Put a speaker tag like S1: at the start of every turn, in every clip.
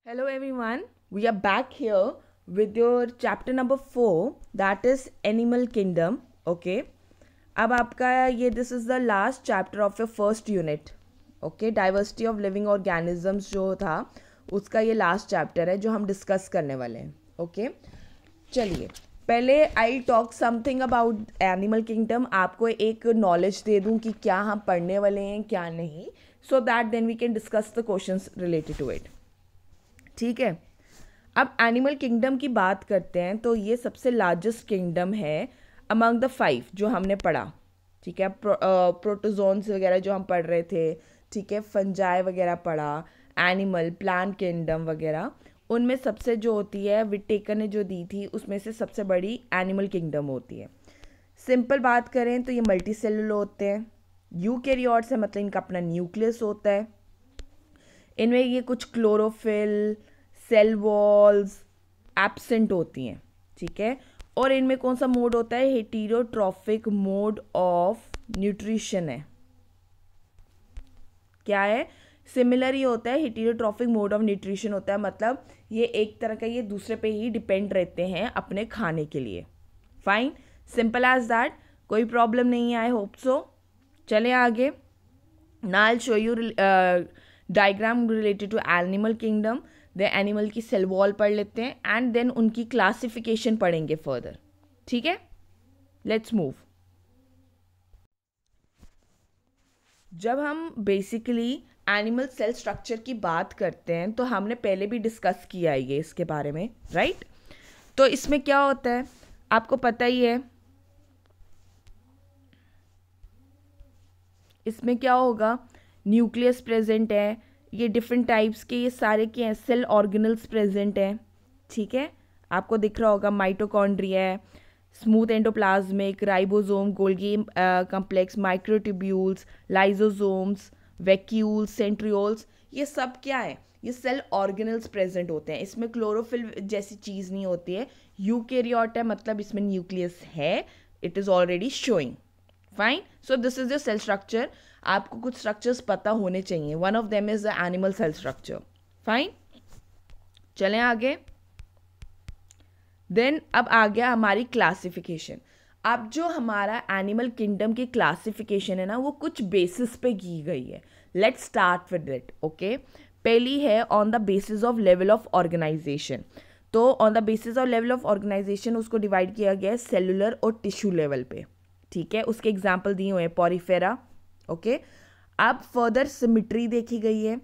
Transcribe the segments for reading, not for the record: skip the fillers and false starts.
S1: Hello everyone, we are back here with your chapter number 4 that is Animal Kingdom. Okay, अब आपका ये this is the last chapter of your first unit. Okay, Diversity of Living Organisms जो था उसका ये last chapter है जो हम discuss करने वाले हैं. Okay, चलिए पहले I talk something about animal kingdom. आपको एक नॉलेज दे दूं कि क्या हम पढ़ने वाले हैं क्या नहीं, so that then we can discuss the questions related to it. ठीक है, अब एनिमल किंगडम की बात करते हैं तो ये सबसे लार्जेस्ट किंगडम है अमंग द 5 जो हमने पढ़ा. ठीक है, प्रोटोजोन्स वगैरह जो हम पढ़ रहे थे, ठीक है, फंजाई वगैरह पढ़ा, एनिमल प्लांट किंगडम वगैरह, उनमें सबसे जो होती है विटेकर ने जो दी थी उसमें से सबसे बड़ी एनिमल किंगडम होती है. सिंपल बात करें तो ये मल्टी सेलुलर होते हैं. यूकैरियोट्स है मतलब इनका अपना न्यूक्लियस होता है. इनमें ये कुछ क्लोरोफिल, सेल वॉल्स एब्सेंट होती हैं. ठीक है, और इनमें कौन सा मोड होता है? हेटेरोट्रॉफिक मोड ऑफ न्यूट्रिशन है. क्या है? सिमिलर ही होता है, हेटेरोट्रॉफिक मोड ऑफ न्यूट्रिशन होता है, मतलब ये एक तरह का ये दूसरे पे ही डिपेंड रहते हैं अपने खाने के लिए. फाइन, सिंपल एज दैट, कोई प्रॉब्लम नहीं है. I hope so. चले आगे. Now I show you diagram related to animal kingdom. The animal की सेल वॉल पढ़ लेते हैं एंड देन उनकी क्लासिफिकेशन पढ़ेंगे फर्दर. ठीक है, लेट्स मूव. जब हम बेसिकली एनिमल सेल स्ट्रक्चर की बात करते हैं तो हमने पहले भी डिस्कस किया है ये इसके बारे में, राइट? तो इसमें क्या होता है आपको पता ही है. इसमें क्या होगा? न्यूक्लियस प्रेजेंट है, ये डिफरेंट टाइप्स के ये सारे के हैं, सेल ऑर्गेनल्स प्रेजेंट हैं. ठीक है, आपको दिख रहा होगा माइटोकॉन्ड्रिया है, smooth endoplasmic, ribosome, Golgi complex, microtubules, lysosomes, vacuoles, centrioles, ये सब क्या है? ये सेल ऑर्गेनल्स प्रेजेंट होते हैं. इसमें क्लोरोफिल जैसी चीज़ नहीं होती है. यूकैरियोट है मतलब इसमें न्यूक्लियस है, it is already showing. Fine, so this is your cell structure. आपको कुछ स्ट्रक्चर्स पता होने चाहिए. One of them is the animal cell structure. Fine, चलें आगे. देन अब आ गया हमारी क्लासिफिकेशन. अब जो हमारा एनिमल किंगडम की क्लासिफिकेशन है ना, वो कुछ बेसिस पे की गई है. Let's start with it. Okay, पहली है on the basis of level of organisation. तो on the basis of level of organisation उसको डिवाइड किया गया है सेलुलर और टिश्यू लेवल पे. ठीक है, उसके एग्जाम्पल दिए हुए हैं पॉरीफेरा. ओके, अब फर्दर सिमिट्री देखी गई है.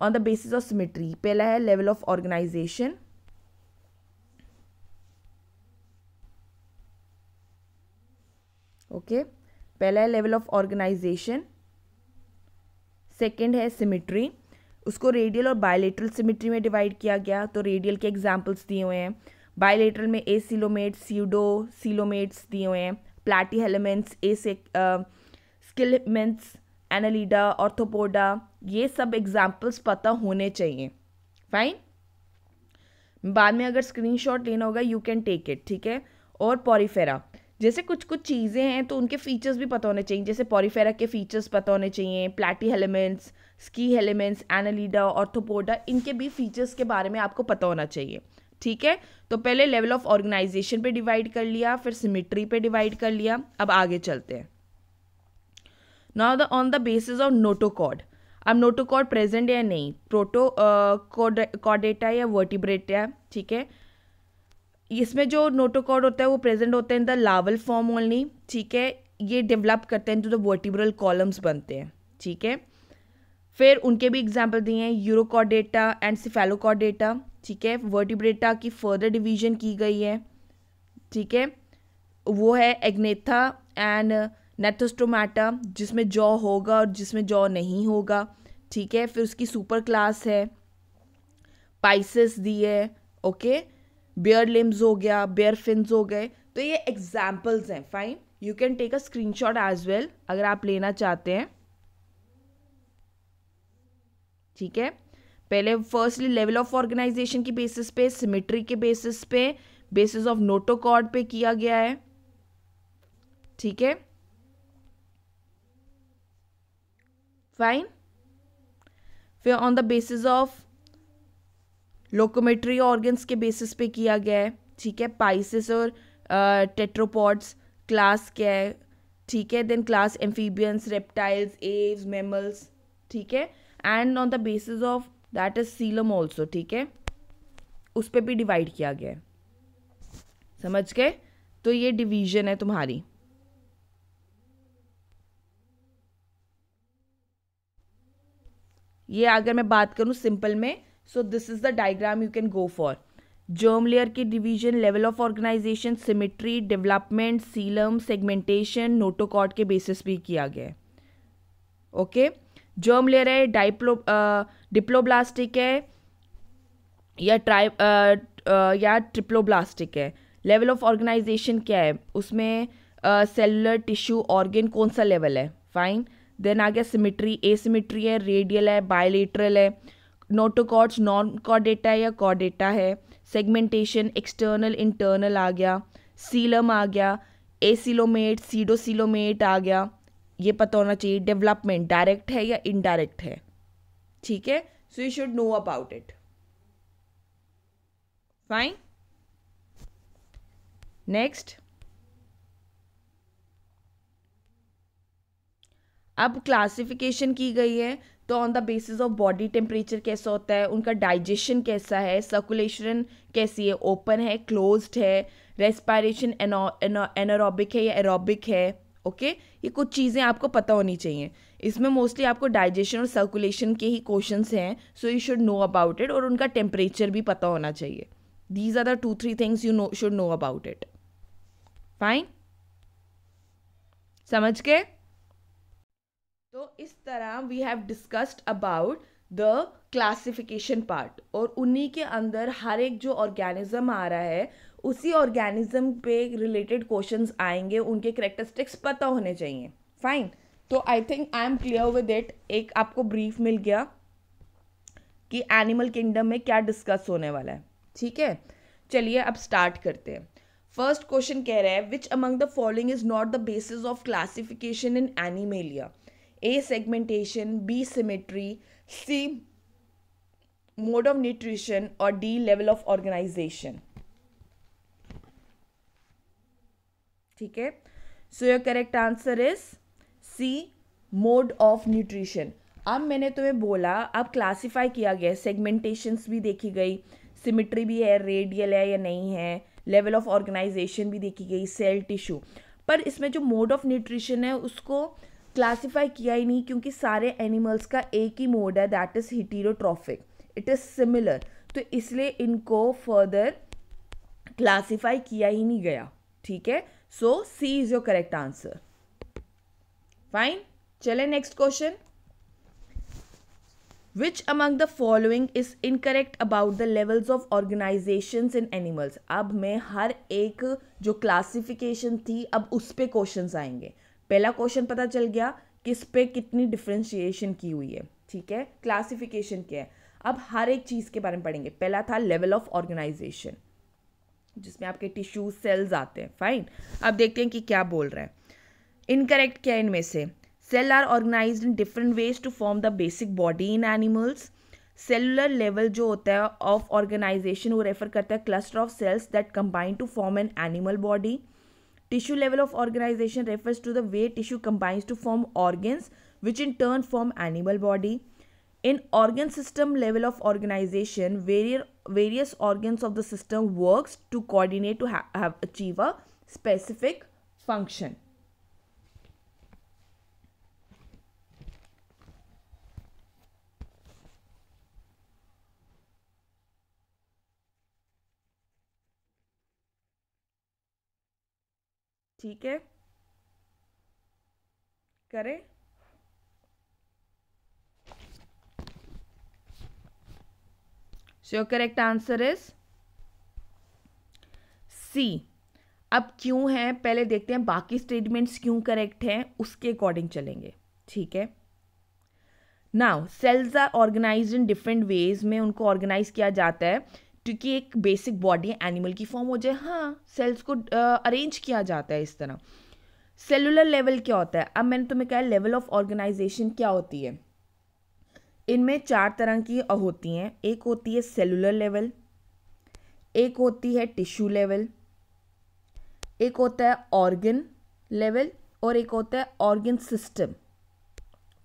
S1: On the basis of symmetry पहला है लेवल ऑफ ऑर्गेनाइजेशन. ओके, पहला है लेवल ऑफ ऑर्गेनाइजेशन. सेकंड है सिमिट्री. उसको रेडियल और बायलेटरल सिमिट्री में डिवाइड किया गया. तो रेडियल के एग्जाम्पल्स दिए हुए हैं. बायलेटरल में एसिलोमेट्स, सीडो सीलोमेट्स दिए हुए हैं. प्लैटीहेलमेंट्स, स्किलमेंट्स, एनालिडा, ऑर्थोपोडा, ये सब एग्जाम्पल्स पता होने चाहिए. फाइन, बाद में अगर स्क्रीनशॉट लेना होगा यू कैन टेक इट. ठीक है, और पॉरीफेरा जैसे कुछ कुछ चीज़ें हैं तो उनके फीचर्स भी पता होने चाहिए. जैसे पॉरीफेरा के फीचर्स पता होने चाहिए, प्लैटीहेलमेंट्स, स्की हेलेमेंट्स, एनालिडा, ऑर्थोपोडा, इनके भी फीचर्स के बारे में आपको पता होना चाहिए. ठीक है, तो पहले लेवल ऑफ ऑर्गेनाइजेशन पे डिवाइड कर लिया, फिर सिमिट्री पे डिवाइड कर लिया. अब आगे चलते हैं. Now the on the basis of notochord. अब नोटोकॉर्ड प्रेजेंट है या नहीं, प्रोटो कॉर्डेटा या वर्टिब्रेटा. ठीक है, इसमें जो नोटोकॉर्ड होता है वो प्रेजेंट होता है इन द लावल फॉर्म ओनली. ठीक है, ये डेवलप करते हैं जो वर्टिब्रल कॉलम्स बनते हैं. ठीक है, फिर उनके भी एग्जाम्पल दिए हैं, यूरोकॉर्डेटा एंड सिफेलोकॉर्डेटा. ठीक है, वर्टिब्रेटा की फर्दर डिवीजन की गई है. ठीक है, वो है एग्नेथा एंड नेथोस्टोमाटा, जिसमें जॉ होगा और जिसमें जॉ नहीं होगा. ठीक है, फिर उसकी सुपर क्लास है पाइसेस दी है. ओके, बेयर लिम्स हो गया, बेयर फिन्स हो गए. तो ये एग्जाम्पल्स हैं. Fine, you can take a screenshot as well अगर आप लेना चाहते हैं. ठीक है, पहले फर्स्टली लेवल ऑफ ऑर्गेनाइजेशन की बेसिस पे, सिमिट्री के बेसिस पे, बेसिस ऑफ नोटोकॉर्ड पे किया गया है. ठीक है, फाइन, फिर on the basis of locomotory organs के बेसिस पे किया गया है, ठीक है। पाइसेस और टेट्रोपॉड्स क्लास क्या है, ठीक है। Then class amphibians, reptiles, aves, mammals, ठीक है। And on the basis of that is coelom also, ठीक है, उस पर भी डिवाइड किया गया है। समझ गए? तो ये डिवीजन है तुम्हारी। ये अगर मैं बात करूं सिंपल में, so this is the diagram you can go for. Germ layer की division, level of organisation, symmetry, development, coelom, segmentation, notochord के बेसिस पे किया गया है। ओके, जर्म लेयर है, डिप्लोब्लास्टिक है या ट्रिप्लोब्लास्टिक है। लेवल ऑफ ऑर्गेनाइजेशन क्या है, उसमें सेलुलर, टिश्यू, ऑर्गन, कौन सा लेवल है, फाइन। देन आ गया सिमेट्री, एसिमेट्री है, रेडियल है, बायलेटरल है। नोटोकॉर्ड्स नॉन कॉर्डेटा है या कॉर्डेटा है। सेगमेंटेशन एक्सटर्नल इंटरनल आ गया। सीलम आ गया, एसिलोमेट, सीडोसिलोमेट आ गया, ये पता होना चाहिए। डेवलपमेंट डायरेक्ट है या इनडायरेक्ट है, ठीक है। सो you should know about it, fine. Next, अब क्लासिफिकेशन की गई है, तो on the basis of body temperature कैसा होता है, उनका डाइजेशन कैसा है, सर्कुलेशन कैसी है, ओपन है, क्लोज्ड है, रेस्पिरेशन एनारोबिक है या एरोबिक है। ओके, ये कुछ चीज़ें आपको पता होनी चाहिए। इसमें मोस्टली आपको डाइजेशन और सर्कुलेशन के ही क्वेश्चंस हैं, so you should know about it. और उनका टेम्परेचर भी पता होना चाहिए। These are the 2-3 things you should know about it, fine. समझ गए? तो इस तरह we have discussed about the classification part, और उन्हीं के अंदर हर एक जो ऑर्गेनिज्म आ रहा है उसी ऑर्गेनिज्म पे रिलेटेड क्वेश्चंस आएंगे, उनके कैरेक्टरिस्टिक्स पता होने चाहिए, फाइन। तो I think I am clear with it. एक आपको ब्रीफ मिल गया कि एनिमल किंगडम में क्या डिस्कस होने वाला है, ठीक है। चलिए अब स्टार्ट करते हैं। फर्स्ट क्वेश्चन कह रहा है, विच among the following is not the basis of classification in animalia? A, segmentation, B, symmetry, C, mode of nutrition, or D, level of organization. ठीक है, so your correct answer is C, mode of nutrition. अब मैंने तुम्हें बोला, अब classify किया गया, सेगमेंटेशंस भी देखी गई, सिमेट्री भी है, रेडियल है या नहीं है, लेवल ऑफ ऑर्गेनाइजेशन भी देखी गई, सेल, टिश्यू। पर इसमें जो मोड ऑफ न्यूट्रिशन है उसको क्लासिफाई किया ही नहीं, क्योंकि सारे एनिमल्स का एक ही मोड है, that is heterotrophic, it is similar, तो इसलिए इनको फर्दर क्लासिफाई किया ही नहीं गया, ठीक है। So C is your correct answer, fine. चले next question. Which among the following is incorrect about the levels of organisations in animals? अब मैं हर एक जो क्लासिफिकेशन थी अब उस पे क्वेश्चंस आएंगे। पहला क्वेश्चन पता चल गया किस पे कितनी डिफ्रेंशिएशन की हुई है, ठीक है, क्लासिफिकेशन क्या है। अब हर एक चीज़ के बारे में पढ़ेंगे। पहला था लेवल ऑफ ऑर्गेनाइजेशन, जिसमें आपके टिश्यू सेल्स आते हैं, फाइन। अब देखते हैं कि क्या बोल रहा है। इनकरेक्ट क्या है इनमें से? Cell are organised in different ways to form the basic body in animals. Cellular level जो होता है ऑफ ऑर्गेनाइजेशन वो रेफर करता है cluster of cells that combine to form an animal body. Tissue level of organization refers to the way tissue combines to form organs, which in turn form animal body. In organ system level of organization, various organs of the system works to coordinate to have achieve a specific function. ठीक है, करें। So your correct answer is C. अब क्यों है पहले देखते हैं, बाकी स्टेटमेंट्स क्यों करेक्ट हैं उसके अकॉर्डिंग चलेंगे, ठीक है। Now cells are organised in different ways में उनको ऑर्गेनाइज किया जाता है क्योंकि एक बेसिक बॉडी एनिमल की फॉर्म हो जाए। हाँ, सेल्स को अरेंज किया जाता है इस तरह। सेलुलर लेवल क्या होता है? अब मैंने तुम्हें कहा लेवल ऑफ ऑर्गेनाइजेशन क्या होती है। इनमें 4 तरह की होती हैं। एक होती है सेलुलर लेवल, एक होती है टिश्यू लेवल, एक होता है ऑर्गन लेवल और एक होता है ऑर्गन सिस्टम।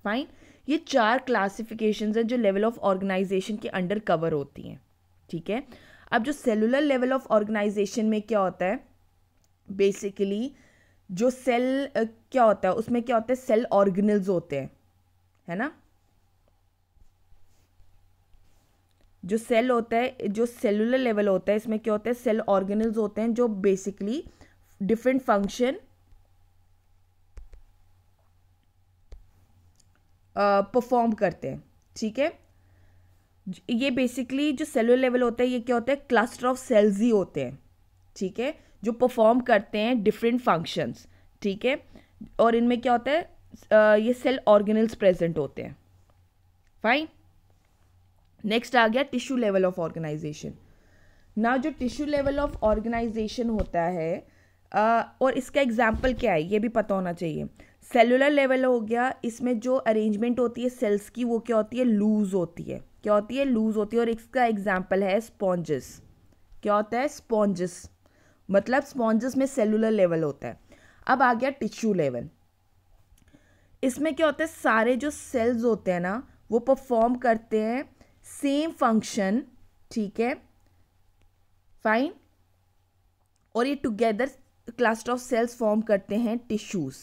S1: फाइन, ये 4 क्लासिफिकेशंस हैं जो लेवल ऑफ ऑर्गेनाइजेशन के अंडर कवर होती हैं। ठीक है, अब जो सेलुलर लेवल ऑफ ऑर्गेनाइजेशन में क्या होता है, बेसिकली जो सेल क्या होता है उसमें क्या होता है, सेल ऑर्गेनल्स होते हैं, है ना। जो सेल होता है, जो सेलुलर लेवल होता है, इसमें क्या होता है, सेल ऑर्गेनल्स होते हैं जो बेसिकली डिफरेंट फंक्शन परफॉर्म करते हैं। ठीक है, ये बेसिकली जो सेलुलर लेवल होता है ये क्या होता है, क्लस्टर ऑफ सेल्स ही होते हैं। ठीक है, जो परफॉर्म करते हैं डिफरेंट फंक्शंस। ठीक है, और इनमें क्या होता है, ये सेल ऑर्गेनल्स प्रेजेंट होते हैं। फाइन, नेक्स्ट आ गया टिश्यू लेवल ऑफ ऑर्गेनाइजेशन। ना जो टिश्यू लेवल ऑफ ऑर्गेनाइजेशन होता है और इसका एग्जाम्पल क्या है ये भी पता होना चाहिए। सेलुलर लेवल हो गया, इसमें जो अरेंजमेंट होती है सेल्स की वो क्या होती है, लूज होती है। क्या होती है, लूज होती है। और इसका एग्जाम्पल है स्पॉन्जेस। क्या होता है, स्पॉन्जेस, मतलब स्पॉन्जेस में सेलुलर लेवल होता है। अब आ गया टिश्यू लेवल। इसमें क्या होता है, सारे जो सेल्स होते हैं ना वो परफॉर्म करते हैं सेम फंक्शन। ठीक है, फाइन, और ये together cluster of cells form करते हैं टिश्यूज।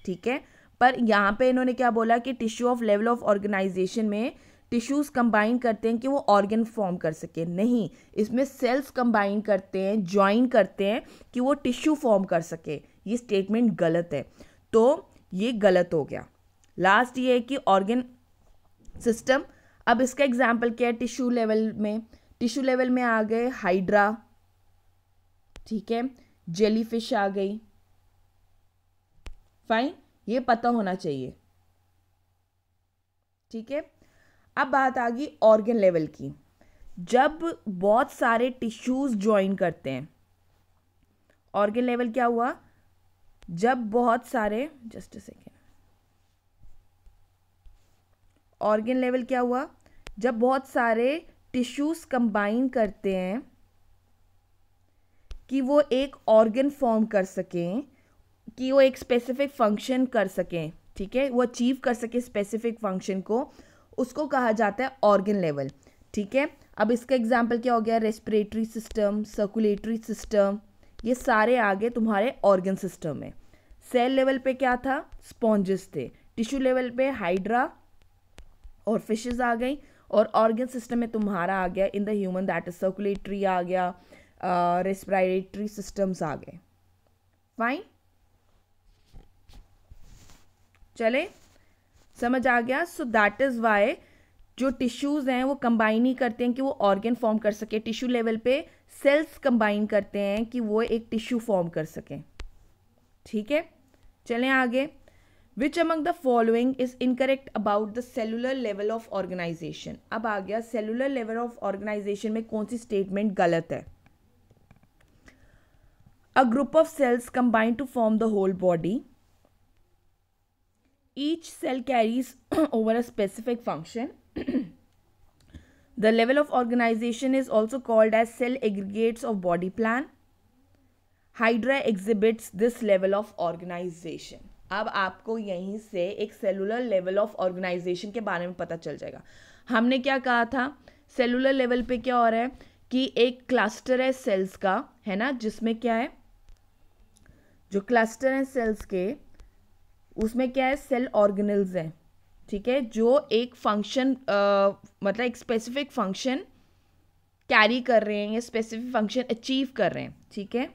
S1: ठीक है, पर यहाँ पे इन्होंने क्या बोला कि tissue of level of organisation में टिश्यूज कंबाइन करते हैं कि वो ऑर्गन फॉर्म कर सके, नहीं, इसमें सेल्स कंबाइन करते हैं, ज्वाइन करते हैं कि वो टिश्यू फॉर्म कर सके। ये स्टेटमेंट गलत है, तो ये गलत हो गया। लास्ट ये है कि ऑर्गन सिस्टम। अब इसका एग्जाम्पल क्या है, टिश्यू लेवल में, टिश्यू लेवल में आ गए हाइड्रा, ठीक है, जेलीफिश आ गई। फाइन, ये पता होना चाहिए। ठीक है, अब बात आ गई ऑर्गन लेवल की। जब बहुत सारे टिश्यूज ज्वाइन करते हैं, ऑर्गन लेवल क्या हुआ, जब बहुत सारे, just a second, organ level क्या हुआ, जब बहुत सारे टिश्यूज कंबाइन करते हैं कि वो एक ऑर्गन फॉर्म कर सकें, कि वो एक स्पेसिफिक फंक्शन कर सकें। ठीक है, वो अचीव कर सके स्पेसिफिक फंक्शन को, उसको कहा जाता है ऑर्गन लेवल। ठीक है, अब इसका एग्जांपल क्या हो गया, रेस्पिरेटरी सिस्टम, सर्कुलेटरी सिस्टम, ये सारे आगे तुम्हारे ऑर्गन सिस्टम में। सेल लेवल पे क्या था, स्पॉन्जेस थे। टिश्यू लेवल पे हाइड्रा और फिशेस आ गई, और ऑर्गन सिस्टम में तुम्हारा आ गया in the human that is circulatory आ गया, रेस्पिरेटरी सिस्टम्स आ गए। फाइन, चले, समझ आ गया। सो दैट इज वाई जो टिश्यूज हैं वो कंबाइन ही करते हैं कि वो ऑर्गन फॉर्म कर सके। टिश्यू लेवल पे सेल्स कंबाइन करते हैं कि वो एक टिश्यू फॉर्म कर सकें। ठीक है, चलें आगे। Which among the following is incorrect about the cellular level of organisation. अब आ गया सेलुलर लेवल ऑफ ऑर्गेनाइजेशन में कौन सी स्टेटमेंट गलत है। A group of cells combine to form the whole body. Each cell carries over a specific function. The level of organization is also called as cell aggregates of body plan. Hydra exhibits this level of organization. अब आपको यहीं से एक cellular level of organisation के बारे में पता चल जाएगा। हमने क्या कहा था, सेलुलर लेवल पे क्या हो रहा है कि एक क्लस्टर है सेल्स का, है ना, जिसमें क्या है, जो क्लस्टर है सेल्स के उसमें क्या है, सेल ऑर्गेनल्स हैं। ठीक है, जो एक फंक्शन मतलब एक स्पेसिफिक फंक्शन कैरी कर रहे हैं या स्पेसिफिक फंक्शन अचीव कर रहे हैं। ठीक है,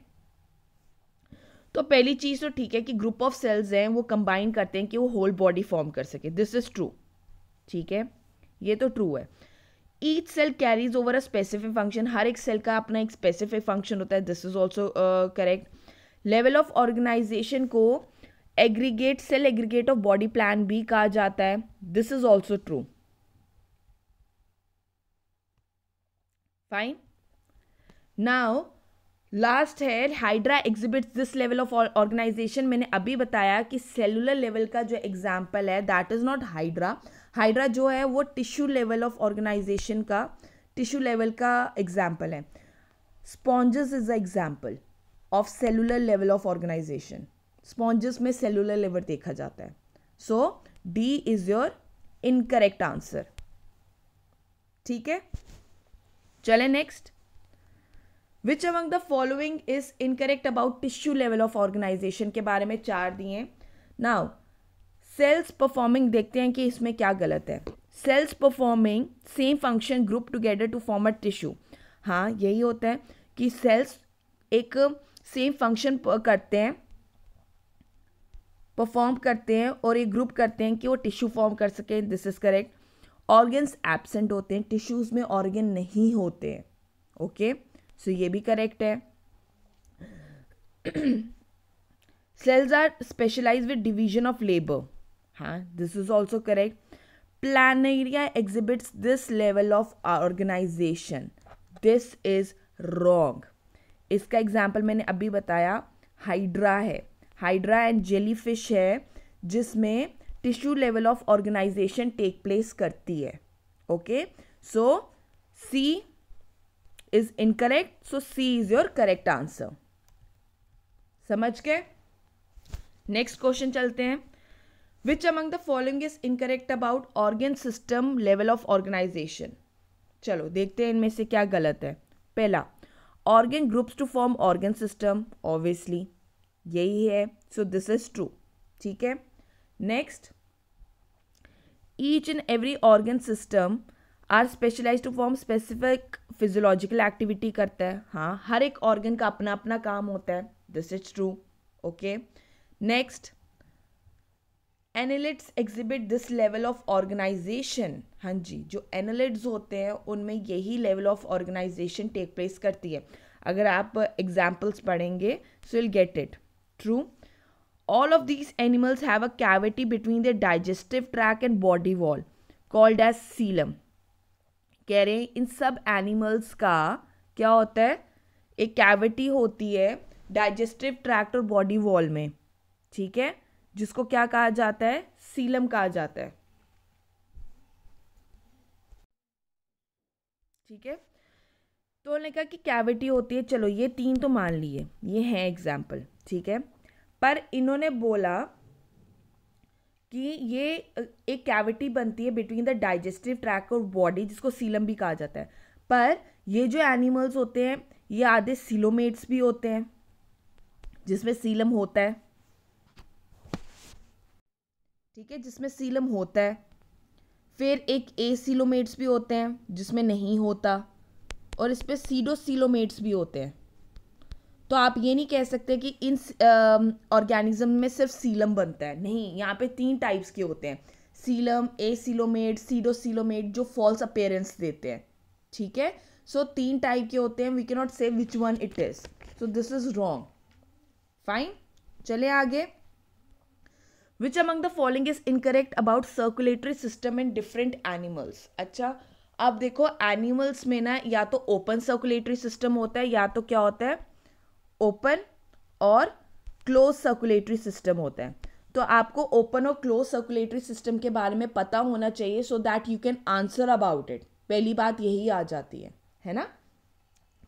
S1: तो पहली चीज़ तो ठीक है कि ग्रुप ऑफ सेल्स हैं वो कंबाइन करते हैं कि वो होल बॉडी फॉर्म कर सके, दिस इज ट्रू। ठीक है, ये तो ट्रू है। Each cell carries over a specific function, हर एक सेल का अपना एक स्पेसिफिक फंक्शन होता है, this is also correct. Level of organisation को aggregate, cell aggregate of body plan भी कहा जाता है, this is also true. Fine, now last है hydra exhibits this level of organisation. मैंने अभी बताया कि सेलुलर लेवल का जो एग्जाम्पल है that is not hydra. Hydra जो है वो टिश्यू लेवल ऑफ ऑर्गेनाइजेशन का, टिश्यू लेवल का एग्जाम्पल है. Sponges is a example of cellular level of organisation. Sponges में सेलुलर लेवल देखा जाता है. So D is your incorrect answer. ठीक है, चले next. Which among the following is incorrect about tissue level of organisation के बारे में 4 दिए. नाउ सेल्स परफॉर्मिंग देखते हैं कि इसमें क्या गलत है. Cells performing same function group together to form a tissue. हाँ, यही होता है कि सेल्स एक सेम फंक्शन करते हैं, परफॉर्म करते हैं और एक ग्रुप करते हैं कि वो टिश्यू फॉर्म कर सके. This is correct. Organs absent होते हैं, टिश्यूज में ऑर्गन नहीं होते हैं. ओके, सो ये भी करेक्ट है. Cells are specialise with division of labour. हाँ, this is also correct. Planaria exhibits this level of organisation. This is wrong. इसका एग्जाम्पल मैंने अभी बताया, हाइड्रा है. हाइड्रा एंड जेलीफिश है जिसमें tissue level of organisation take place करती है. Okay, so C is incorrect. So C is your correct answer. समझ के नेक्स्ट क्वेश्चन चलते हैं. Which among the following is incorrect about organ system level of organisation. चलो देखते हैं इनमें से क्या गलत है. पहला, organ groups to form organ system. Obviously यही है. So this is true. ठीक है, next. Each and every organ system are specialise to form specific physiological activity करता है. हाँ, हर एक ऑर्गन का अपना अपना काम होता है. This is true. Okay, next. Annelids exhibit this level of organisation. हाँ जी, जो एनालिट्स होते हैं उनमें यही level of organisation take place करती है. अगर आप एग्जाम्पल्स पढ़ेंगे so will get it. True. All of these animals have a cavity between their digestive tract and body wall called as coelom. कह रहे हैं इन सब एनिमल्स का क्या होता है, एक कैविटी होती है डाइजेस्टिव ट्रैक्ट और बॉडी वॉल में. ठीक है, जिसको क्या कहा जाता है, सीलम कहा जाता है. ठीक है, तो उन्होंने कहा कि कैविटी होती है. चलो ये 3 तो मान लिए, ये है एग्जाम्पल. ठीक है, पर इन्होंने बोला कि ये एक कैविटी बनती है बिटवीन द डाइजेस्टिव ट्रैक्ट और बॉडी, जिसको सीलम भी कहा जाता है. पर ये जो एनिमल्स होते हैं ये आधे सीलोमेट्स भी होते हैं जिसमें सीलम होता है. ठीक है, जिसमें सीलम होता है. फिर एक एसीलोमेट्स भी होते हैं जिसमें नहीं होता, और इस पर सीडोसीलोमेट्स भी होते हैं. तो आप ये नहीं कह सकते कि इन ऑर्गेनिज्म में सिर्फ सीलम बनता है. नहीं, यहाँ पे 3 टाइप्स के होते हैं, सीलम, एसीलोमेट, सीडोसीलोमेट, जो फॉल्स अपीयरेंस देते हैं. ठीक है, सो 3 टाइप के होते हैं. वी कैन नॉट से which one it is. So this is wrong. Fine, चले आगे. Which among the following is incorrect about circulatory system in different animals. अच्छा, अब देखो एनिमल्स में ना या तो ओपन सर्कुलेटरी सिस्टम होता है या तो क्या होता है, ओपन और क्लोज सर्कुलेटरी सिस्टम होता है. तो आपको ओपन और क्लोज सर्कुलेटरी सिस्टम के बारे में पता होना चाहिए so that you can answer about it. पहली बात यही आ जाती है ना.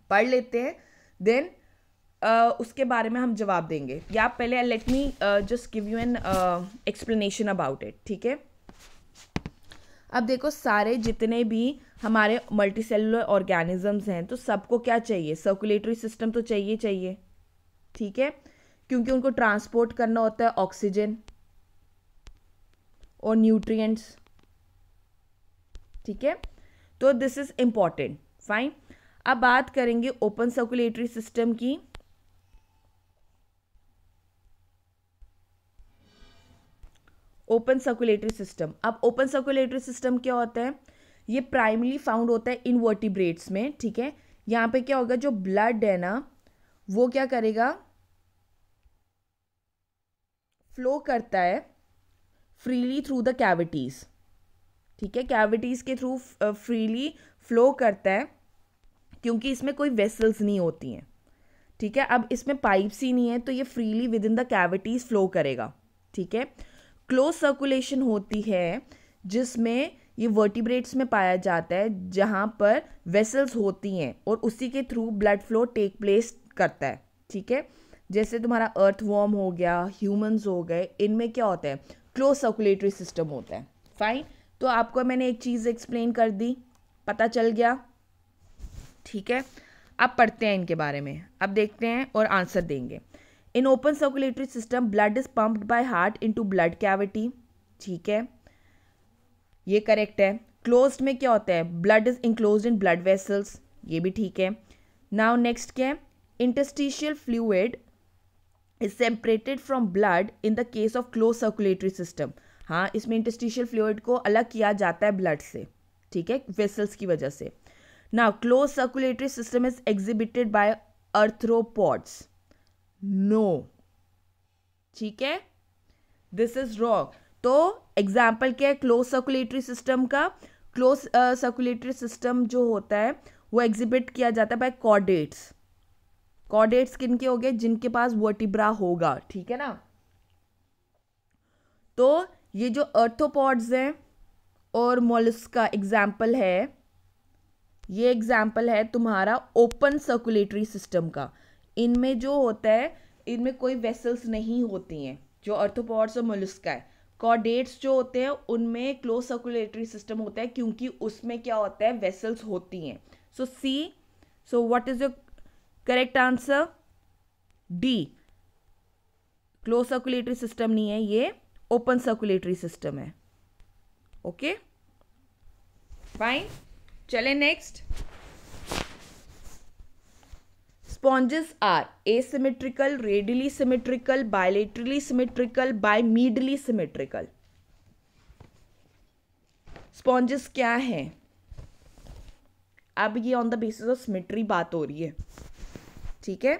S1: पढ़ लेते हैं, देन उसके बारे में हम जवाब देंगे. या पहले let me just give you an explanation about it. ठीक है, अब देखो सारे जितने भी हमारे मल्टीसेलुलर ऑर्गेनिजम्स हैं तो सबको क्या चाहिए, सर्कुलेटरी सिस्टम तो चाहिए. ठीक है, क्योंकि उनको ट्रांसपोर्ट करना होता है ऑक्सीजन और न्यूट्रिएंट्स. ठीक है, तो दिस इज इम्पॉर्टेंट. फाइन, अब बात करेंगे ओपन सर्कुलेटरी सिस्टम की. ओपन सर्कुलेटरी सिस्टम, अब ओपन सर्कुलेटरी सिस्टम क्या होता है, ये प्राइमरी फाउंड होता है इनवर्टिब्रेट्स में. ठीक है, यहाँ पे क्या होगा, जो ब्लड है ना वो क्या करेगा, फ्लो करता है फ्रीली थ्रू द कैविटीज़. ठीक है, कैविटीज़ के थ्रू फ्रीली फ्लो करता है क्योंकि इसमें कोई वेसल्स नहीं होती हैं. ठीक है, अब इसमें पाइप्स ही नहीं है तो ये freely with in the cavities flow करेगा. ठीक है, क्लोज सर्कुलेशन होती है जिसमें ये वर्टिब्रेट्स में पाया जाता है, जहाँ पर वेसल्स होती हैं और उसी के through blood flow take place करता है, ठीक है। जैसे तुम्हारा अर्थवॉर्म हो गया, ह्यूमंस हो गए, इनमें क्या होता है, क्लोज सर्कुलेटरी सिस्टम होता है। फाइन, तो आपको मैंने एक चीज़ एक्सप्लेन कर दी, पता चल गया, ठीक है। अब पढ़ते हैं इनके बारे में, अब देखते हैं और आंसर देंगे। In open circulatory system blood is pumped by heart into blood cavity, ठीक है, ये करेक्ट है। क्लोज्ड में क्या होता है, blood is enclosed in blood vessels, ये भी ठीक है। नाउ नेक्स्ट क्या है, interstitial fluid is separated from blood in the case of close circulatory system. हाँ, इसमें इंटरस्टिशियल फ्लूइड को अलग किया जाता है ब्लड से, ठीक है, वेसल्स की वजह से। Now close circulatory system is exhibited by arthropods, no, ठीक है, दिस इज रॉन्ग। तो एग्जाम्पल क्या है क्लोज सर्कुलेटरी सिस्टम का, क्लोज सर्कुलेटरी सिस्टम जो होता है वो एग्जिबिट किया जाता है बाय कॉर्डेट्स। कॉर्डेट्स किनके हो गए, जिनके पास वर्टिब्रा होगा, ठीक है ना। तो ये जो आर्थ्रोपॉड्स हैं और मोलस्का एग्जाम्पल है, ये एग्जाम्पल है तुम्हारा ओपन सर्कुलेटरी सिस्टम का। इनमें जो होता है, इनमें कोई वेसल्स नहीं होती हैं, जो आर्थ्रोपॉड्स और मोलस्का है। कॉर्डेट्स जो होते हैं उनमें क्लोज सर्कुलेटरी सिस्टम होता है, क्योंकि उसमें क्या होता है, वेसल्स होती हैं। So C, so what is your correct answer, D, close circulatory system नहीं है, ये ओपन सर्कुलेटरी सिस्टम है। ओके, फाइन, चले next. Sponges are asymmetrical, radially symmetrical, bilaterally symmetrical, bimedially symmetrical. Sponges क्या हैं? अब ये on the basis of symmetry बात हो रही है, ठीक है।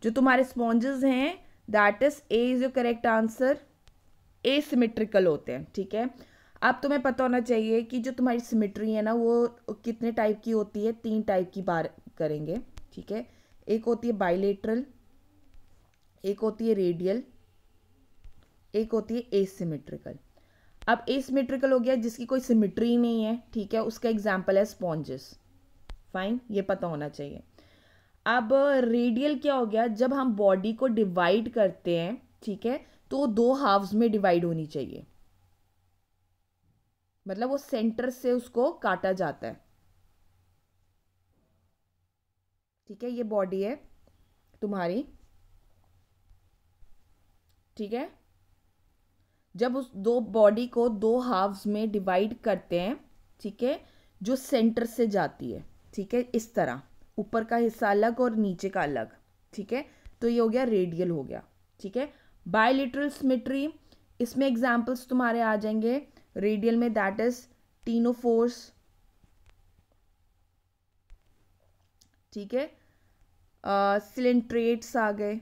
S1: जो तुम्हारे स्पॉन्जेस हैं, that is a is your correct answer, asymmetrical होते हैं, ठीक है। अब तुम्हें पता होना चाहिए कि जो तुम्हारी सिमेट्री है ना, वो कितने टाइप की होती है, 3 टाइप की बार करेंगे, ठीक है। एक होती है बाइलेटरल, एक होती है रेडियल, एक होती है एसिमेट्रिकल। अब एसिमेट्रिकल हो गया जिसकी कोई सिमेट्री नहीं है, ठीक है, उसका एग्जाम्पल है स्पॉन्जेस। फाइन, ये पता होना चाहिए। अब रेडियल क्या हो गया, जब हम बॉडी को डिवाइड करते हैं, ठीक है, तो 2 हाफ्स में डिवाइड होनी चाहिए, मतलब वो सेंटर से उसको काटा जाता है, ठीक है। ये बॉडी है तुम्हारी, ठीक है। जब उस 2 बॉडी को 2 हाफ्स में डिवाइड करते हैं, ठीक है, जो सेंटर से जाती है, ठीक है, इस तरह ऊपर का हिस्सा अलग और नीचे का अलग, ठीक है, तो ये हो गया रेडियल हो गया, ठीक है। बायलेटरल सिमेट्री, इसमें एग्जांपल्स तुम्हारे आ जाएंगे रेडियल में, दैट इज टीनोफोर्स, ठीक है, सिलेंट्रेट्स आ गए,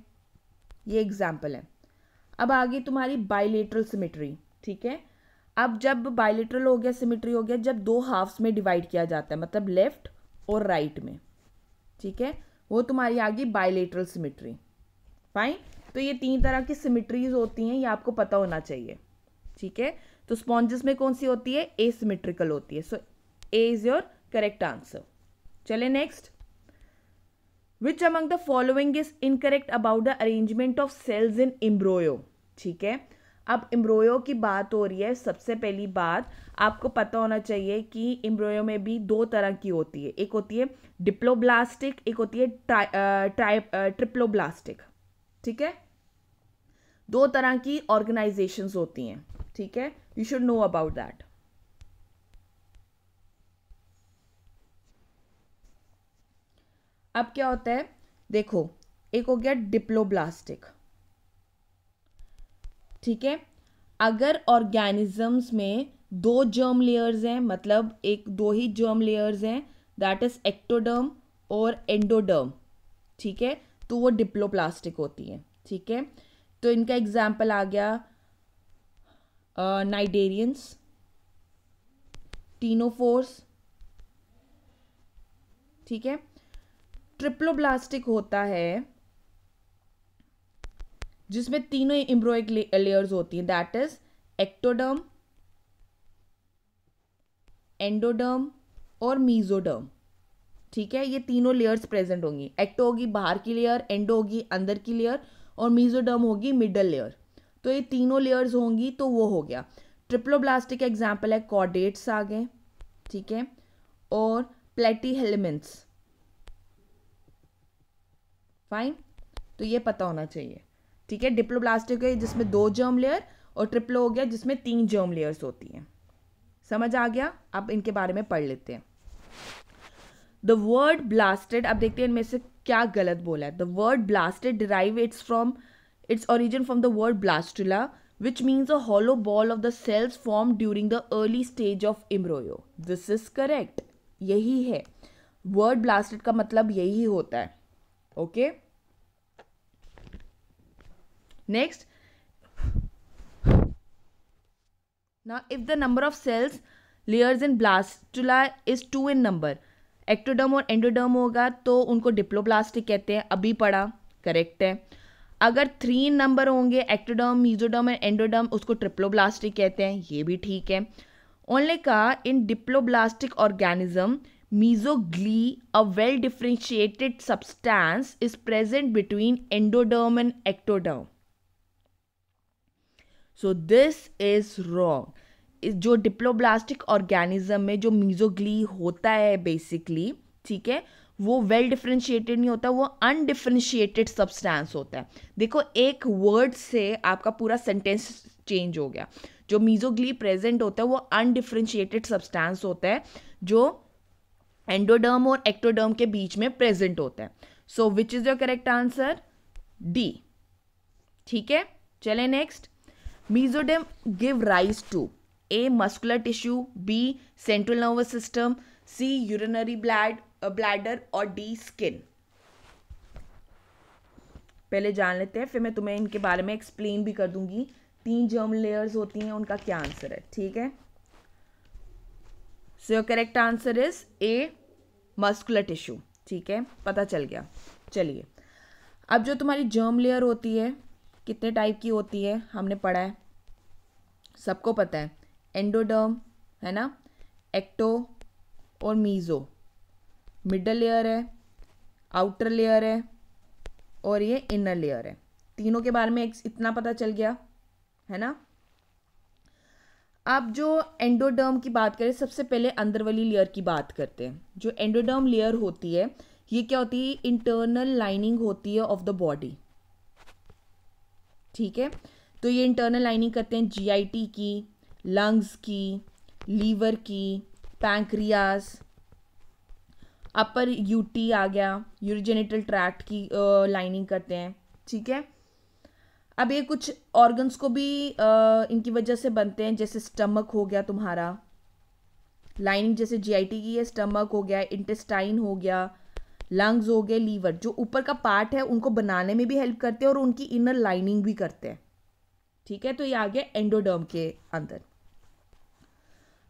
S1: ये एग्जाम्पल है। अब आगे तुम्हारी बायलेटरल सिमेट्री, ठीक है। अब जब बायलेटरल हो गया, सिमेट्री हो गया, जब 2 हाफ्स में डिवाइड किया जाता है, मतलब लेफ्ट और राइट में, ठीक है, वो तुम्हारी आ गई बायलेटरल सिमेट्री। फाइन, तो ये 3 तरह की सिमेट्रीज होती हैं, ये आपको पता होना चाहिए, ठीक है। तो स्पॉन्जेस में कौन सी होती है, एसिमेट्रिकल होती है। So A is your correct answer. चले next. Which among the following is incorrect about the arrangement of cells in embryo, ठीक है। अब एम्ब्रोयो की बात हो रही है। सबसे पहली बात आपको पता होना चाहिए कि एम्ब्रोयो में भी 2 तरह की होती है, एक होती है डिप्लोब्लास्टिक, एक होती है ट्रिप्लोब्लास्टिक, ठीक है। 2 तरह की ऑर्गेनाइजेशंस होती हैं, ठीक है, you should know about that. अब क्या होता है, देखो, एक हो गया डिप्लोब्लास्टिक, ठीक है। अगर ऑर्गेनिजम्स में 2 जर्म लेयर्स हैं, मतलब 2 ही जर्म लेयर्स हैं, दैट इज एक्टोडर्म और एंडोडर्म, ठीक है, तो वो डिप्लोप्लास्टिक होती हैं, ठीक है। तो इनका एग्जाम्पल आ गया नाइडेरियंस, टीनोफोर्स, ठीक है। ट्रिप्लोब्लास्टिक होता है जिसमें 3 एम्ब्रोइक लेयर्स होती हैं, दैट इज एक्टोडर्म, एंडोडर्म और मीजोडर्म, ठीक है, ये तीनों लेयर्स प्रेजेंट होंगी। एक्टो होगी बाहर की लेयर, एंडो होगी अंदर की लेयर और मीजोडर्म होगी मिडल लेयर। तो ये तीनों लेयर्स होंगी, तो वो हो गया। ट्रिप्लोब्लास्टिक एग्जाम्पल है कॉर्डेट्स आ गए, ठीक है, और प्लेटीहेलमिन्थ्स। फाइन, तो ये पता होना चाहिए, ठीक है। डिप्लोब्लास्टिक है जिसमें 2 जर्म लेयर और ट्रिप्लो हो गया जिसमें 3 जर्म लेयर्स होती हैं। समझ आ गया? अब इनके बारे में पढ़ लेते हैं। द वर्ड ब्लास्टेड, अब देखते हैं इनमें से क्या गलत बोला है। The word blasted derive its origin from the word blastula, which means a hollow ball of the cells formed during the early stage of embryo. This is correct. यही है, word blasted का मतलब यही होता है। Okay, next. Now, if the number of cells layers in blastula is 2 in number, ectoderm और endoderm होगा तो उनको डिप्लोब्लास्टिक कहते हैं, अभी पढ़ा, करेक्ट है। अगर 3 नंबर होंगे एक्टोडर्म, मीजोडर्म और एंडोडर्म, उसको ट्रिप्लोब्लास्टिक कहते हैं, ये भी ठीक है। ओनली कहा in diploblastic organism mesoglea a well differentiated substance is present between endoderm and ectoderm. So this is wrong. जो डिप्लोब्लास्टिक ऑर्गेनिज्म में जो मीजोग्ली होता है बेसिकली, ठीक है, वो वेल डिफरेंशिएटेड नहीं होता, वो अनडिफरेंशिएटेड सब्सटेंस होता है। देखो, एक वर्ड से आपका पूरा सेंटेंस चेंज हो गया। जो मीजोग्ली प्रेजेंट होता है वो अनडिफरेंशिएटेड सब्सटेंस होता है जो एंडोडर्म और एक्टोडर्म के बीच में प्रेजेंट होता है। So which is your correct answer? D, ठीक है। चले next. Mesoderm give rise to A. muscular tissue, B. central nervous system, C. urinary bladder और D. skin। पहले जान लेते हैं, फिर मैं तुम्हें इनके बारे में एक्सप्लेन भी कर दूंगी। 3 जर्म लेयर्स होती हैं, उनका क्या आंसर है, ठीक है। सो your correct answer is A. Muscular tissue, ठीक है, पता चल गया। चलिए, अब जो तुम्हारी जर्म लेयर होती है कितने टाइप की होती है हमने पढ़ा है, सबको पता है। एंडोडर्म है ना, एक्टो और मीजो, मिडल लेयर है, आउटर लेयर है और ये इनर लेयर है। तीनों के बारे में इतना पता चल गया है ना। अब जो एंडोडर्म की बात करें, सबसे पहले अंदर वाली लेयर की बात करते हैं। जो एंडोडर्म लेयर होती है ये क्या होती है? इंटरनल लाइनिंग होती है ऑफ द बॉडी, ठीक है। तो ये इंटरनल लाइनिंग करते हैं जीआईटी की, लंग्स की, लीवर की, पैंक्रियास, अपर यूटी आ गया, यूरोजेनिटल ट्रैक्ट की लाइनिंग करते हैं, ठीक है। अब ये कुछ ऑर्गन्स को भी इनकी वजह से बनते हैं, जैसे स्टमक हो गया तुम्हारा, लाइनिंग जैसे जीआईटी की है, स्टमक हो गया, इंटेस्टाइन हो गया, लंग्स हो गए, लीवर, जो ऊपर का पार्ट है उनको बनाने में भी हेल्प करते हैं और उनकी इनर लाइनिंग भी करते हैं, ठीक है। तो ये आ गया एंडोडर्म के अंदर।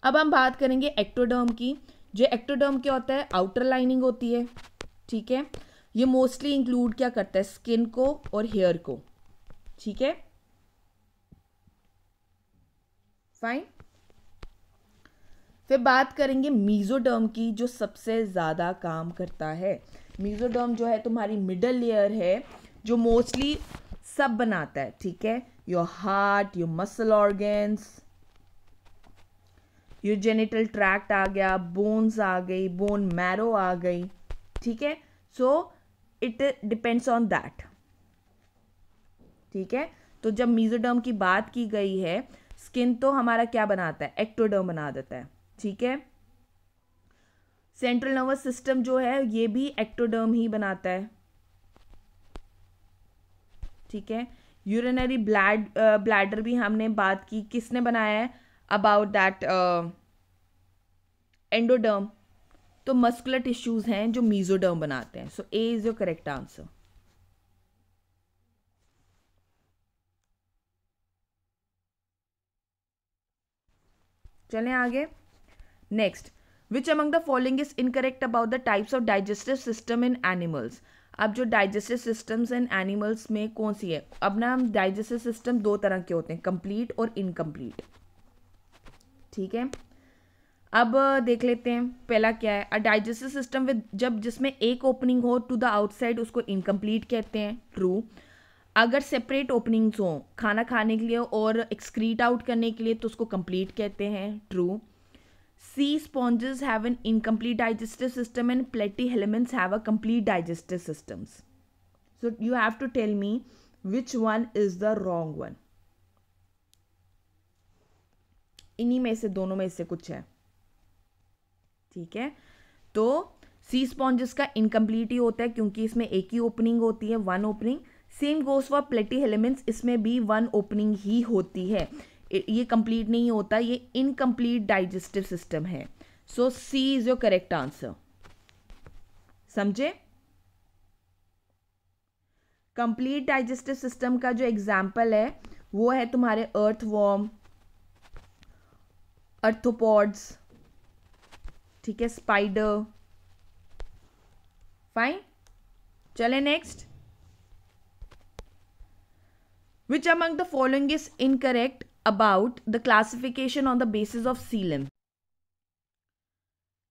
S1: अब हम बात करेंगे एक्टोडर्म की। जो एक्टोडर्म क्या होता है? आउटर लाइनिंग होती है, ठीक है। ये मोस्टली इंक्लूड क्या करता है? स्किन को और हेयर को, ठीक है, फाइन। फिर बात करेंगे मीजोडर्म की, जो सबसे ज़्यादा काम करता है। मीजोडर्म जो है तुम्हारी मिडल लेयर है, जो मोस्टली सब बनाता है, ठीक है। Your heart, your muscle organs, your genital tract आ गया, बोन्स आ गई, बोन मैरो आ गई, ठीक है। So it depends on that, ठीक है। तो जब मीजोडर्म की बात की गई है, स्किन तो हमारा क्या बनाता है? एक्टोडर्म बना देता है, ठीक है। सेंट्रल नर्वस सिस्टम जो है ये भी एक्टोडर्म ही बनाता है, ठीक है। यूरिनरी ब्लैडर भी हमने बात की, किसने बनाया है? About that endoderm. तो मस्कुलर टिश्यूज हैं जो मीजोडर्म बनाते हैं। सो A is your correct answer. चलें आगे। Next, which among the following is incorrect about the types of digestive system in animals. अब जो डाइजेस्टिव सिस्टम्स इन एनिमल्स में कौन सी है? अब ना हम डाइजेस्टिव सिस्टम 2 तरह के होते हैं, कंप्लीट और इनकम्प्लीट, ठीक है। अब देख लेते हैं पहला क्या है। अ डाइजेस्टिव सिस्टम विद, जब जिसमें एक ओपनिंग हो टू द आउटसाइड उसको इनकम्प्लीट कहते हैं, ट्रू। अगर सेपरेट ओपनिंग्स हो खाना खाने के लिए और एक्सक्रीट आउट करने के लिए तो उसको कंप्लीट कहते हैं, true. C sponges have an incomplete digestive system and platyhelminths have a complete digestive systems. So you have to tell me which one is the wrong one. इन्हीं में से, दोनों में से कुछ है, ठीक है। तो सी स्पॉन्जेस का इनकम्प्लीट ही होता है क्योंकि इसमें एक ही ओपनिंग होती है, one opening. Same goes for platyhelminths, इसमें भी वन ओपनिंग ही होती है, ये कंप्लीट नहीं होता, ये इनकम्प्लीट डाइजेस्टिव सिस्टम है। So C is your correct answer, समझे। कंप्लीट डाइजेस्टिव सिस्टम का जो एग्जाम्पल है वो है तुम्हारे अर्थवॉर्म, अर्थोपॉड्स, ठीक है, स्पाइडर। फाइन, चले next. Which among the following is incorrect about the classification on the basis of coelom.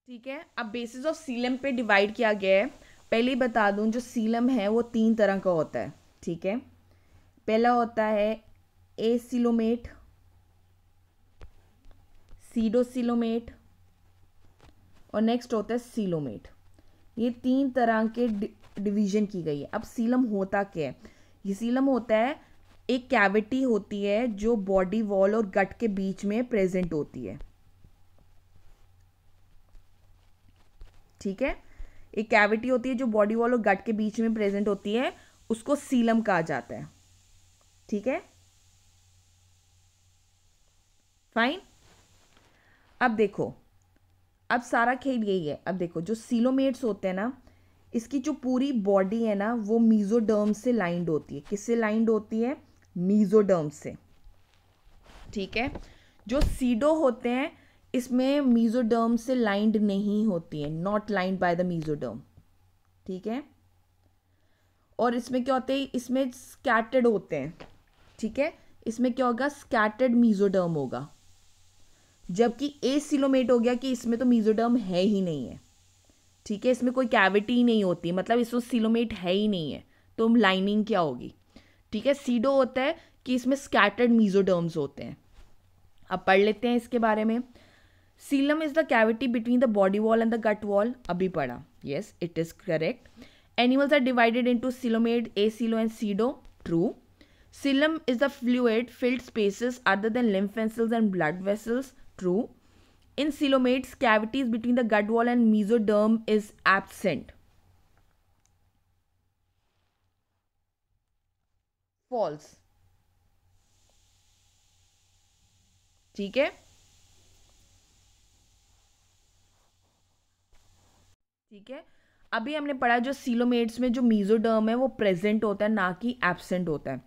S1: ठीक है, अब बेसिस ऑफ सीलम पे डिवाइड किया गया है। पहले ही बता दूं, जो सीलम है वो 3 तरह का होता है, ठीक है। पहला होता है एसिलोमेट, सीडोसिलोमेट और नेक्स्ट होता है सीलोमेट। ये 3 तरह के डिवीजन की गई है। अब सीलम होता क्या है? ये सीलम होता है एक कैविटी होती है जो बॉडी वॉल और गट के बीच में प्रेजेंट होती है, ठीक है। एक कैविटी होती है जो बॉडी वॉल और गट के बीच में प्रेजेंट होती है, उसको सीलम कहा जाता है, ठीक है। फाइन, अब देखो, अब सारा खेल यही है। अब देखो, जो सीलोमेट्स होते हैं ना, इसकी जो पूरी बॉडी है ना वो मीजोडर्म से लाइंड होती है। किससे लाइंड होती है? मीजोडर्म से, ठीक है। जो सीडो होते हैं इसमें मीजोडर्म से लाइंड नहीं होती है, not lined by the mesoderm, ठीक है। और इसमें क्या होते हैं? इसमें स्कैटर्ड होते हैं, ठीक है। इसमें क्या होगा? स्कैटर्ड मीजोडर्म होगा। जबकि एसिलोमेट हो गया कि इसमें तो मीजोडर्म है ही नहीं है, ठीक है। इसमें कोई कैविटी ही नहीं होती, मतलब इसमें सीलोमेट है ही नहीं है, तो लाइनिंग क्या होगी, ठीक है। सीडो होता है कि इसमें स्कैटर्ड मीजोडर्म्स होते हैं। अब पढ़ लेते हैं इसके बारे में। Coelom is the cavity between the body wall and the gut wall, अभी पढ़ा, yes it is correct. Animals are divided into coelomate, acoelo and pseudo, true. Coelom is the fluid filled spaces other than lymph vessels and blood vessels, true. In coelomates, cavities between the gut wall and mesoderm is absent. False. ठीक है, ठीक है। अभी हमने पढ़ा जो coelomates में जो मीजोडर्म है वो प्रेजेंट होता है, ना कि एब्सेंट होता है।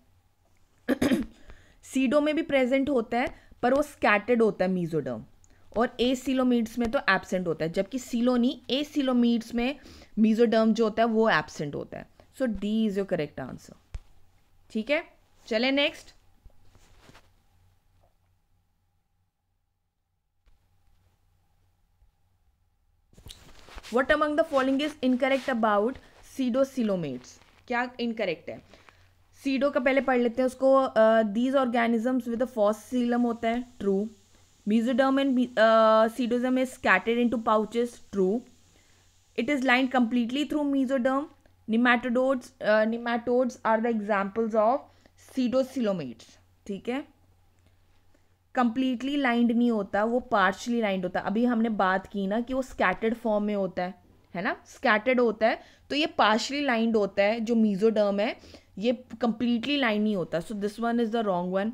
S1: सीडो में भी प्रेजेंट होता है पर वो स्कैटर्ड होता है मीजोडर्म, और एसिलोमीड्स में तो एब्सेंट होता है, जबकि सीलोनी एसिलोमीड्स में मीजोडर्म जो होता है वो एब्सेंट होता है। So D is your correct answer, ठीक है। चले next. What among the following is incorrect about pseudocoelomates? क्या इनकरेक्ट है? सीडो का पहले पढ़ लेते हैं उसको। These organisms with false coelom होता है, true. Mesoderm and pseudoderm is scattered into pouches, true. It is lined completely through mesoderm. Nematodes are the examples of pseudocoelomates, ठीक है। कंप्लीटली लाइंड नहीं होता, वो पार्शली लाइंड होता है। अभी हमने बात की ना कि वो स्कैटर्ड फॉर्म में होता है ना, स्कैटर्ड होता है, तो ये पार्शली लाइंड होता है। जो मीजोडर्म है ये कंप्लीटली लाइन नहीं होता, so this one is the wrong one.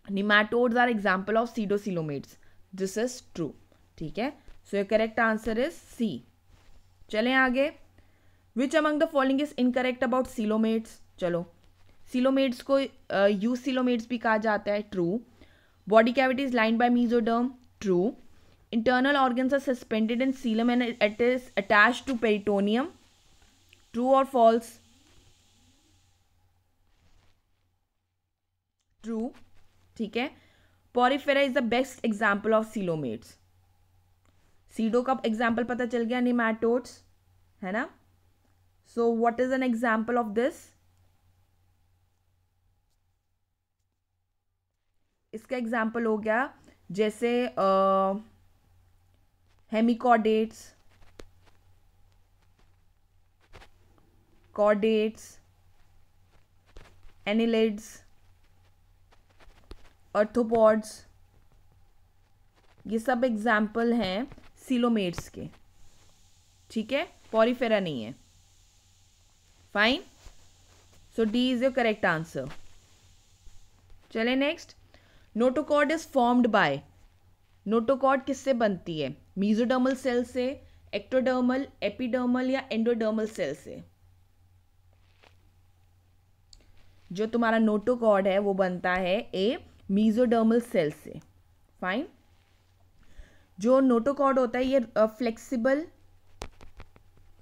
S1: Nematodes are example of pseudocoelomates. This is true, ठीक है। So your correct answer is C. चलें आगे। Which among the following is incorrect about coelomates? चलो, coelomates को eucoelomates भी कहा जाता है, true. Body cavity is lined by mesoderm, true. Internal organs are suspended in coelom and it is attached to peritoneum, true or false? True, ठीक है। Porifera is the best example of coelomates, pseudo का एग्जाम्पल पता चल गया, nematodes, है ना। So what is an example of this? इसका एग्जाम्पल हो गया जैसे हेमिकॉर्डेट्स, कॉर्डेट्स, एनिलिड्स, आर्थ्रोपॉड्स, ये सब एग्जाम्पल हैं सीलोमेट्स के, ठीक है। पॉरीफेरा नहीं है। Fine, so D is your correct answer. चले next. Notochord is formed by, notochord किससे बनती है? मीजोडर्मल सेल से, एक्टोडर्मल, एपिडर्मल या एंडोडर्मल सेल से? जो तुम्हारा नोटोकॉर्ड है वो बनता है ए मीजोडर्मल सेल से। फाइन, जो नोटोकॉर्ड होता है ये फ्लेक्सिबल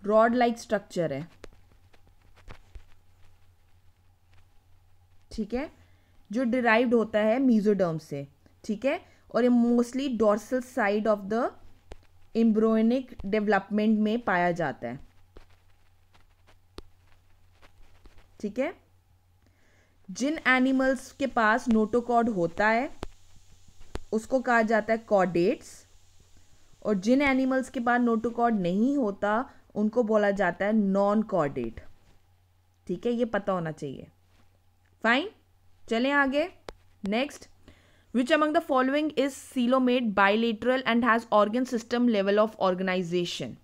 S1: रॉड लाइक स्ट्रक्चर है, ठीक है, जो डिराइव्ड होता है मीजोडर्म से, ठीक है, और ये mostly dorsal side of the embryonic development में पाया जाता है, ठीक है। जिन एनिमल्स के पास नोटोकॉर्ड होता है उसको कहा जाता है कॉर्डेट्स, और जिन एनिमल्स के पास नोटोकॉर्ड नहीं होता उनको बोला जाता है नॉन कॉर्डेट, ठीक है, ये पता होना चाहिए। फाइन, चलें आगे। Next, which among the following is coelomate bilateral and has organ system level of organisation?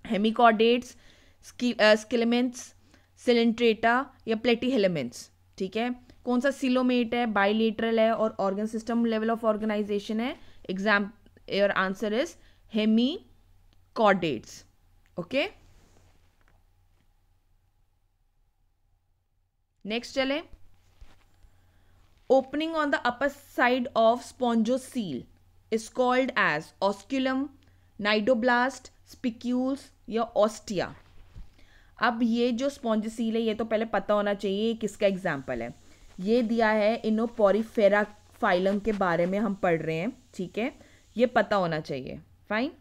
S1: Hemichordates, aschelminthes, coelenterata या प्लेटीहेलेमेंट्स, ठीक है। कौन सा सीलोमेट है, बाइलेटरल है और organ system level of organisation है? Exam your answer is hemichordates. Okay, next चले। Opening on the upper side of spongocoel is called as osculum, cnidoblast, spicules या ऑस्टिया। अब ये जो स्पॉन्जोसील है ये तो पहले पता होना चाहिए किसका एग्जाम्पल है। ये दिया है इनोपोरीफेरा फाइलम के बारे में हम पढ़ रहे हैं, ठीक है, ये पता होना चाहिए। Fine,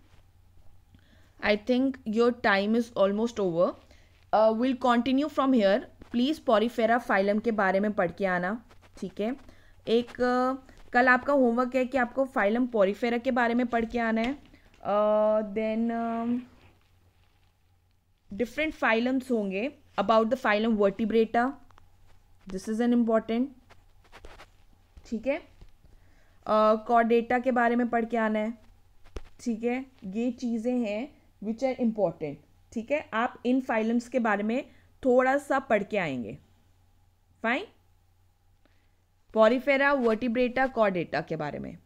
S1: I think your time is almost over. Will continue from here. Please Porifera phylum के बारे में पढ़ के आना, ठीक है। एक कल आपका होमवर्क है कि आपको फाइलम पॉरीफेरा के बारे में पढ़ के आना है। देन डिफरेंट फाइलम्स होंगे about the phylum vertebrata, this is an important, ठीक है। कॉर्डेटा के बारे में पढ़ के आना है, ठीक है। ये चीज़ें हैं विच आर इम्पॉर्टेंट, ठीक है। आप इन फाइलम्स के बारे में थोड़ा सा पढ़ के आएंगे। फाइन, पॉरीफेरा, वर्टिब्रेटा, कॉर्डेटा के बारे में,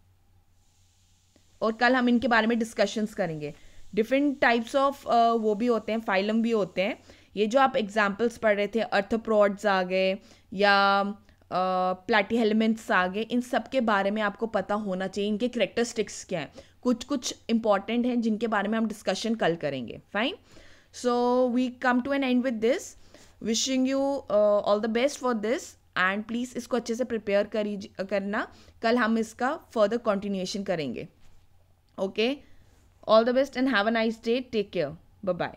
S1: और कल हम इनके बारे में डिस्कशंस करेंगे। डिफरेंट टाइप्स ऑफ वो भी होते हैं, फाइलम भी होते हैं। ये जो आप एग्जाम्पल्स पढ़ रहे थे, आर्थ्रोपॉड्स आ गए या प्लैटीहेलमेंट्स आ गए, इन सब के बारे में आपको पता होना चाहिए, इनके करेक्टरिस्टिक्स क्या हैं। कुछ कुछ इंपॉर्टेंट हैं जिनके बारे में हम डिस्कशन कल करेंगे। Fine, so we come to an end with this. Wishing you all the best for this, and please इसको अच्छे से प्रिपेयर करना, कल हम इसका फर्दर कंटिन्यूएशन करेंगे। Okay, all the best and have a nice day. Take care. Bye bye.